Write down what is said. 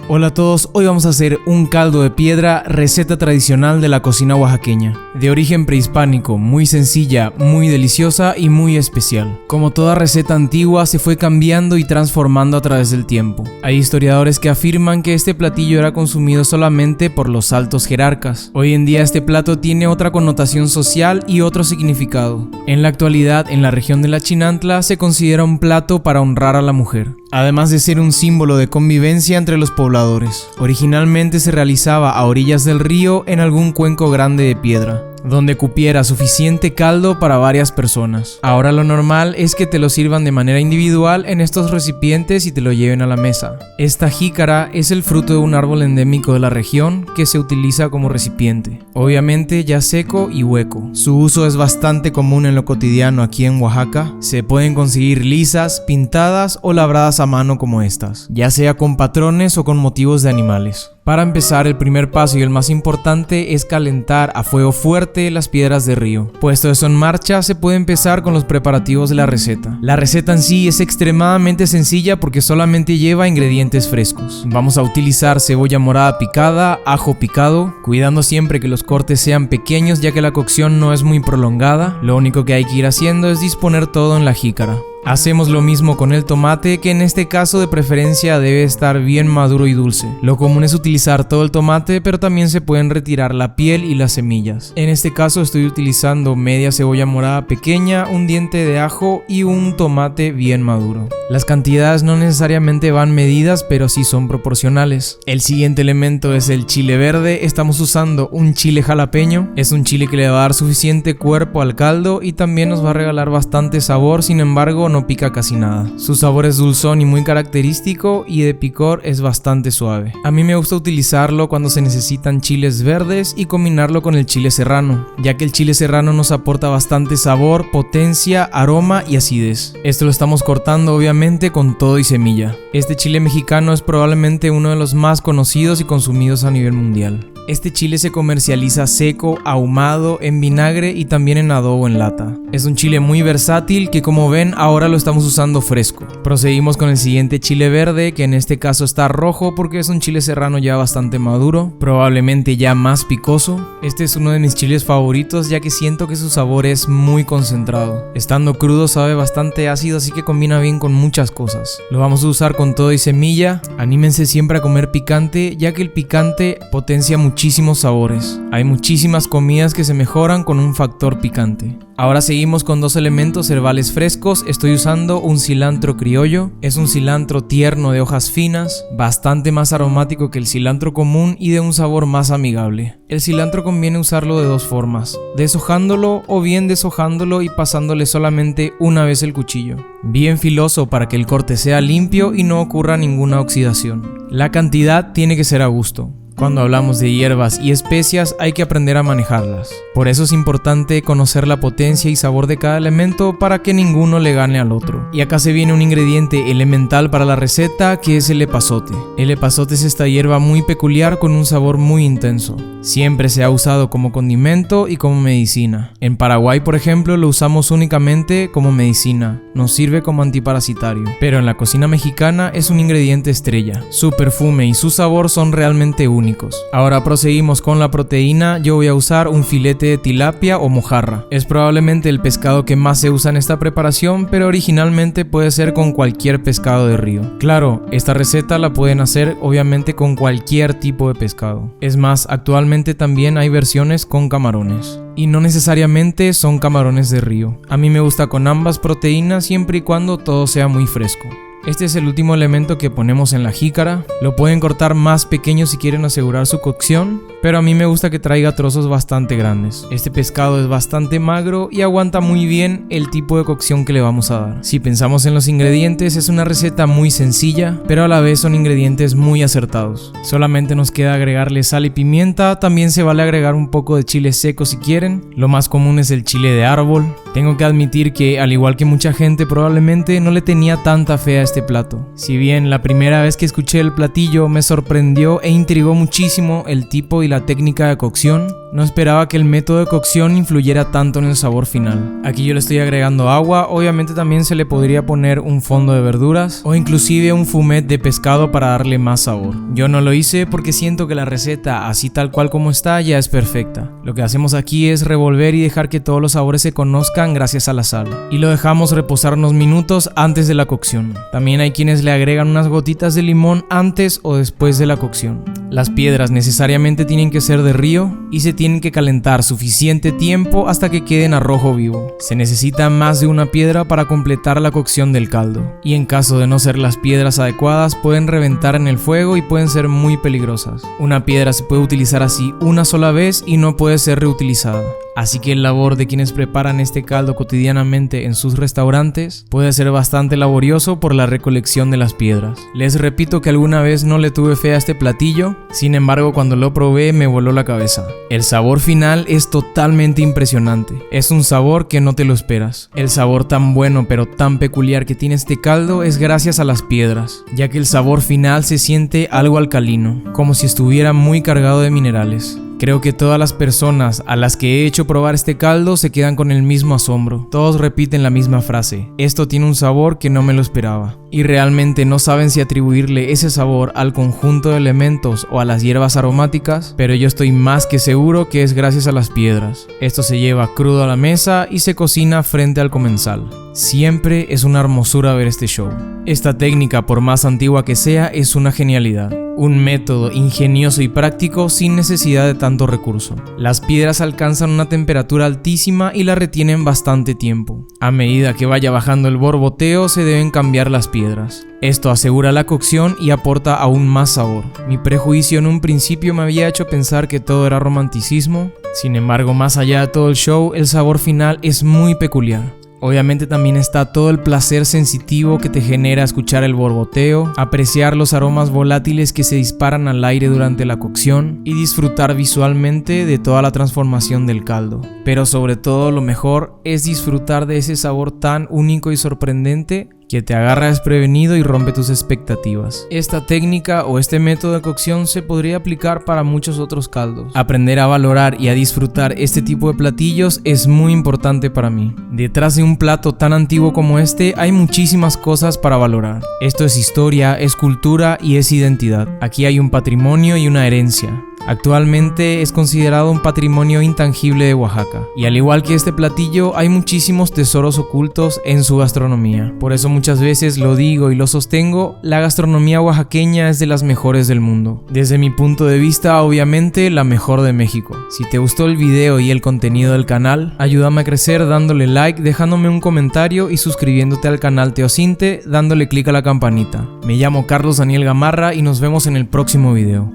Hola a todos, hoy vamos a hacer un caldo de piedra, receta tradicional de la cocina oaxaqueña. De origen prehispánico, muy sencilla, muy deliciosa y muy especial. Como toda receta antigua, se fue cambiando y transformando a través del tiempo. Hay historiadores que afirman que este platillo era consumido solamente por los altos jerarcas. Hoy en día este plato tiene otra connotación social y otro significado. En la actualidad, en la región de la Chinantla, se considera un plato para honrar a la mujer, además de ser un símbolo de convivencia entre los pobladores. Originalmente se realizaba a orillas del río en algún cuenco grande de piedra, donde cupiera suficiente caldo para varias personas. Ahora lo normal es que te lo sirvan de manera individual en estos recipientes y te lo lleven a la mesa. Esta jícara es el fruto de un árbol endémico de la región que se utiliza como recipiente, obviamente ya seco y hueco. Su uso es bastante común en lo cotidiano aquí en Oaxaca. Se pueden conseguir lisas, pintadas o labradas a mano como estas, ya sea con patrones o con motivos de animales. Para empezar, el primer paso y el más importante es calentar a fuego fuerte las piedras de río. Puesto eso en marcha, se puede empezar con los preparativos de la receta. La receta en sí es extremadamente sencilla porque solamente lleva ingredientes frescos. Vamos a utilizar cebolla morada picada, ajo picado, cuidando siempre que los cortes sean pequeños ya que la cocción no es muy prolongada. Lo único que hay que ir haciendo es disponer todo en la jícara. Hacemos lo mismo con el tomate, que en este caso de preferencia debe estar bien maduro y dulce. Lo común es utilizar todo el tomate, pero también se pueden retirar la piel y las semillas. En este caso estoy utilizando media cebolla morada pequeña, un diente de ajo y un tomate bien maduro. Las cantidades no necesariamente van medidas, pero sí son proporcionales. El siguiente elemento es el chile verde. Estamos usando un chile jalapeño. Es un chile que le va a dar suficiente cuerpo al caldo y también nos va a regalar bastante sabor, sin embargo no pica casi nada. Su sabor es dulzón y muy característico, y de picor es bastante suave. A mí me gusta utilizarlo cuando se necesitan chiles verdes y combinarlo con el chile serrano, ya que el chile serrano nos aporta bastante sabor, potencia, aroma y acidez. Esto lo estamos cortando obviamente con todo y semilla. Este chile mexicano es probablemente uno de los más conocidos y consumidos a nivel mundial. Este chile se comercializa seco, ahumado, en vinagre y también en adobo en lata. Es un chile muy versátil que, como ven, ahora lo estamos usando fresco. Proseguimos con el siguiente chile verde, que en este caso está rojo porque es un chile serrano ya bastante maduro, probablemente ya más picoso. Este es uno de mis chiles favoritos ya que siento que su sabor es muy concentrado. Estando crudo sabe bastante ácido, así que combina bien con muchas cosas. Lo vamos a usar con todo y semilla. Anímense siempre a comer picante, ya que el picante potencia muchísimos sabores. Hay muchísimas comidas que se mejoran con un factor picante. Ahora seguimos con dos elementos herbales frescos. Estoy usando un cilantro criollo. Es un cilantro tierno de hojas finas, bastante más aromático que el cilantro común y de un sabor más amigable. El cilantro conviene usarlo de dos formas: deshojándolo o bien deshojándolo y pasándole solamente una vez el cuchillo. Bien filoso para que el corte sea limpio y no ocurra ninguna oxidación. La cantidad tiene que ser a gusto. Cuando hablamos de hierbas y especias hay que aprender a manejarlas. Por eso es importante conocer la potencia y sabor de cada elemento para que ninguno le gane al otro. Y acá se viene un ingrediente elemental para la receta, que es el epazote. El epazote es esta hierba muy peculiar con un sabor muy intenso. Siempre se ha usado como condimento y como medicina. En Paraguay, por ejemplo, lo usamos únicamente como medicina. Nos sirve como antiparasitario. Pero en la cocina mexicana es un ingrediente estrella. Su perfume y su sabor son realmente únicos. Ahora proseguimos con la proteína. Yo voy a usar un filete de tilapia o mojarra. Es probablemente el pescado que más se usa en esta preparación, pero originalmente puede ser con cualquier pescado de río. Claro, esta receta la pueden hacer obviamente con cualquier tipo de pescado. Es más, actualmente también hay versiones con camarones. Y no necesariamente son camarones de río. A mí me gusta con ambas proteínas siempre y cuando todo sea muy fresco. Este es el último elemento que ponemos en la jícara. Lo pueden cortar más pequeño si quieren asegurar su cocción, pero a mí me gusta que traiga trozos bastante grandes. Este pescado es bastante magro y aguanta muy bien el tipo de cocción que le vamos a dar. Si pensamos en los ingredientes, es una receta muy sencilla, pero a la vez son ingredientes muy acertados. Solamente nos queda agregarle sal y pimienta. También se vale agregar un poco de chile seco si quieren. Lo más común es el chile de árbol. Tengo que admitir que, al igual que mucha gente, probablemente no le tenía tanta fe a este plato. Si bien la primera vez que escuché el platillo me sorprendió e intrigó muchísimo el tipo y la técnica de cocción, no esperaba que el método de cocción influyera tanto en el sabor final. Aquí yo le estoy agregando agua, obviamente también se le podría poner un fondo de verduras o inclusive un fumet de pescado para darle más sabor. Yo no lo hice porque siento que la receta así tal cual como está ya es perfecta. Lo que hacemos aquí es revolver y dejar que todos los sabores se conozcan gracias a la sal. Y lo dejamos reposar unos minutos antes de la cocción. También hay quienes le agregan unas gotitas de limón antes o después de la cocción. Las piedras necesariamente tienen que ser de río y se tienen que calentar suficiente tiempo hasta que queden a rojo vivo. Se necesita más de una piedra para completar la cocción del caldo. Y en caso de no ser las piedras adecuadas, pueden reventar en el fuego y pueden ser muy peligrosas. Una piedra se puede utilizar así una sola vez y no puede ser reutilizada. Así que el labor de quienes preparan este caldo cotidianamente en sus restaurantes puede ser bastante laborioso por la recolección de las piedras. Les repito que alguna vez no le tuve fe a este platillo, sin embargo cuando lo probé me voló la cabeza. El sabor final es totalmente impresionante, es un sabor que no te lo esperas. El sabor tan bueno pero tan peculiar que tiene este caldo es gracias a las piedras, ya que el sabor final se siente algo alcalino, como si estuviera muy cargado de minerales. Creo que todas las personas a las que he hecho probar este caldo se quedan con el mismo asombro. Todos repiten la misma frase: esto tiene un sabor que no me lo esperaba. Y realmente no saben si atribuirle ese sabor al conjunto de elementos o a las hierbas aromáticas, pero yo estoy más que seguro que es gracias a las piedras. Esto se lleva crudo a la mesa y se cocina frente al comensal. Siempre es una hermosura ver este show. Esta técnica, por más antigua que sea, es una genialidad. Un método ingenioso y práctico sin necesidad de tanto recurso. Las piedras alcanzan una temperatura altísima y la retienen bastante tiempo. A medida que vaya bajando el borboteo se deben cambiar las piedras. Esto asegura la cocción y aporta aún más sabor. Mi prejuicio en un principio me había hecho pensar que todo era romanticismo. Sin embargo, más allá de todo el show, el sabor final es muy peculiar. Obviamente también está todo el placer sensitivo que te genera escuchar el borboteo, apreciar los aromas volátiles que se disparan al aire durante la cocción y disfrutar visualmente de toda la transformación del caldo. Pero sobre todo lo mejor es disfrutar de ese sabor tan único y sorprendente que te agarra desprevenido y rompe tus expectativas. Esta técnica o este método de cocción se podría aplicar para muchos otros caldos. Aprender a valorar y a disfrutar este tipo de platillos es muy importante para mí. Detrás de un plato tan antiguo como este hay muchísimas cosas para valorar. Esto es historia, es cultura y es identidad. Aquí hay un patrimonio y una herencia. Actualmente es considerado un patrimonio intangible de Oaxaca. Y al igual que este platillo, hay muchísimos tesoros ocultos en su gastronomía. Por eso muchas veces lo digo y lo sostengo, la gastronomía oaxaqueña es de las mejores del mundo. Desde mi punto de vista, obviamente, la mejor de México. Si te gustó el video y el contenido del canal, ayúdame a crecer dándole like, dejándome un comentario y suscribiéndote al canal Teocinte, dándole clic a la campanita. Me llamo Carlos Daniel Gamarra y nos vemos en el próximo video.